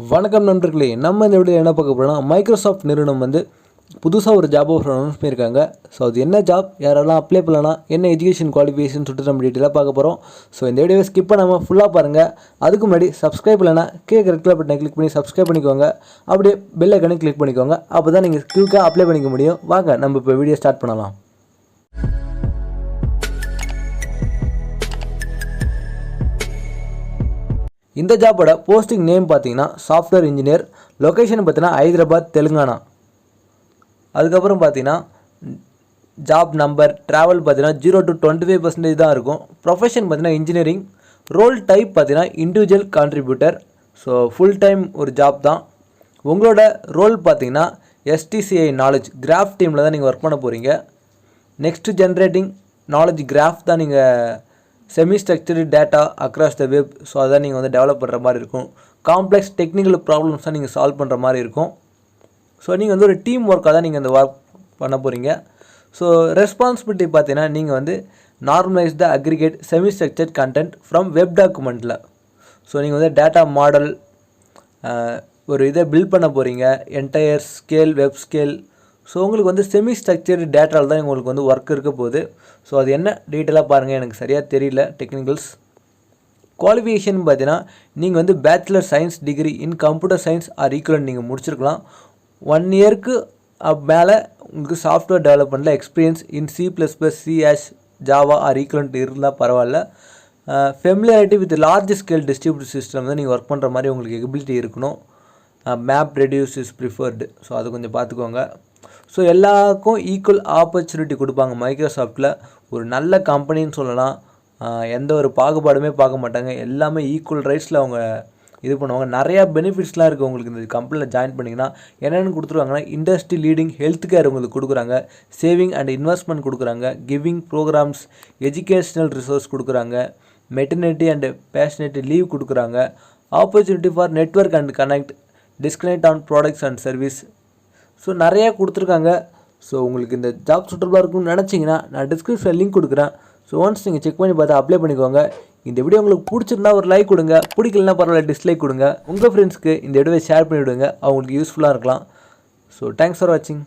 வணக்கம் நண்பர்களே, நம்ம இந்த வீடியோ என்ன பார்க்க போகிறோம்னா மைக்ரோசாஃப்ட் நிறுவனம் புதுசாக ஒரு ஜாப் ஆஃபர் அனௌன்ஸ் பண்ணியிருக்காங்க. ஸோ அது என்ன ஜாப், யாரெல்லாம் அப்ளை பண்ணலாம், என்ன எஜுகேஷன் குவாலிஃபிகேஷன் சொல்லிட்டு நம்ம டீட்டெயிலாக பார்க்க போகிறோம். ஸோ இந்த வீடியோவை ஸ்கிப் பண்ணாமல் ஃபுல்லாக பாருங்கள். அதுக்கு முன்னாடி சப்ஸ்கிரைப் இல்லைனா ரெட் கலர் பட்டனை கிளிக் பண்ணி சப்ஸ்கிரைப் பண்ணிக்கோங்க. அப்படியே பெல் ஐக்கானை கிளிக் பண்ணிக்கோங்க. அப்போ தான் நீங்கள் குயிக்காக அப்ளை பண்ணிக்க முடியும். வாங்க நம்ம இப்போ வீடியோ ஸ்டார்ட் பண்ணலாம். இந்த ஜாபோட போஸ்டிங் நேம் பார்த்தீங்கன்னா சாஃப்ட்வேர் இன்ஜினியர். லொக்கேஷன் பார்த்தீங்கன்னா ஹைதராபாத், தெலுங்கானா. அதுக்கப்புறம் பார்த்தீங்கன்னா ஜாப் நம்பர், ட்ராவல் பார்த்தீங்கன்னா 0 to 25% தான் இருக்கும். ப்ரொஃபஷன் பார்த்தீங்கன்னா இன்ஜினியரிங். ரோல் டைப் பார்த்தீங்கன்னா individual contributor. So full time ஒரு ஜாப் தான். உங்களோட ரோல் பார்த்தீங்கன்னா STCI நாலேஜ் கிராஃப் டீமில் தான் நீங்கள் ஒர்க் பண்ண போகிறீங்க. நெக்ஸ்ட்டு ஜென்ரேட்டிங் நாலேஜ் கிராஃப் தான் நீங்கள் semi structured data across the web. So அதான் நீங்கள் டெவலப் பண்ணுற மாதிரி இருக்கும். காம்ப்ளெக்ஸ் டெக்னிக்கல் ப்ராப்ளம்ஸ் தான் நீங்கள் சால்வ் பண்ணுற மாதிரி இருக்கும். ஸோ நீங்கள் ஒரு டீம் ஒர்க்காக தான் நீங்கள் இந்த ஒர்க் பண்ண போகிறீங்க. ஸோ ரெஸ்பான்சிபிலிட்டி பார்த்தீங்கன்னா நீங்கள் normalise the aggregate semi structured content from web டாக்குமெண்ட்டில். ஸோ நீங்கள் டேட்டா மாடல் ஒரு இதை பில்ட் பண்ண போகிறீங்க, entire scale, web scale. So உங்களுக்கு செமி ஸ்ட்ரக்சர்டு டேட்டாவில் தான் உங்களுக்கு ஒர்க் இருக்க போகுது. ஸோ அது என்ன டீட்டெயிலாக பாருங்கள், எனக்கு சரியாக தெரியல டெக்னிக்கல்ஸ். குவாலிஃபிகேஷன் பார்த்தீங்கன்னா நீங்கள் bachelor science degree in computer science or equivalent நீங்கள் முடிச்சிருக்கலாம். 1 இயருக்கு மேலே உங்களுக்கு சாஃப்ட்வேர் டெவலப்மெண்ட்டில் experience in C++, C#, Java or equivalent இருந்தால் பரவாயில்ல. Familiarity with large scale distribute system தான் நீங்கள் ஒர்க் பண்ணுற மாதிரி உங்களுக்கு எபிலிட்டி இருக்கணும். Map reduce is preferred. So அது கொஞ்சம் பார்த்துக்கோங்க. ஸோ எல்லாருக்கும் ஈக்குவல் ஆப்பர்ச்சுனிட்டி கொடுப்பாங்க மைக்ரோசாஃப்ட்டில். ஒரு நல்ல கம்பெனின்னு சொல்லலாம். எந்த ஒரு பாகுபாடுமே பார்க்க மாட்டாங்க. எல்லாமே ஈக்குவல் ரைட்ஸில் அவங்க இது பண்ணுவாங்க. நிறையா பெனிஃபிட்ஸ்லாம் இருக்குது உங்களுக்கு இந்த கம்பெனியில் ஜாயின் பண்ணிங்கன்னா. என்னென்னு கொடுத்துருவாங்கன்னா இண்டஸ்ட்ரி லீடிங் ஹெல்த் கேர் உங்களுக்கு கொடுக்குறாங்க, சேவிங் அண்ட் இன்வெஸ்ட்மெண்ட் கொடுக்குறாங்க, கிவிங் ப்ரோக்ராம்ஸ், எஜுகேஷ்னல் ரிசோர்ஸ் கொடுக்குறாங்க, மெட்டர்னிட்டி அண்ட் பேஷனேட்டி லீவ் கொடுக்குறாங்க, opportunity for network and connect, disconnect on products and service. So நிறையா கொடுத்துருக்காங்க. ஸோ உங்களுக்கு இந்த ஜாப் சூட்டபுளாக இருக்கும்னு நினச்சிங்கன்னா நான் டிஸ்கிரிப்ஷன் லிங்க் கொடுக்குறேன். ஸோ ஒன்ஸ் நீங்கள் செக் பண்ணி பார்த்து அப்ளை பண்ணிக்கோங்க. இந்த வீடியோ உங்களுக்கு பிடிச்சிருந்தா ஒரு லைக் கொடுங்க, பிடிக்கலனா பரவாயில்ல டிஸ்லைக் கொடுங்க. உங்கள் ஃப்ரெண்ட்ஸ்க்கு இந்த வீடியோவை ஷேர் பண்ணிவிடுங்க, அவங்களுக்கு யூஸ்ஃபுல்லாக இருக்கலாம். ஸோ தேங்க்ஸ் ஃபார் வாட்சிங்.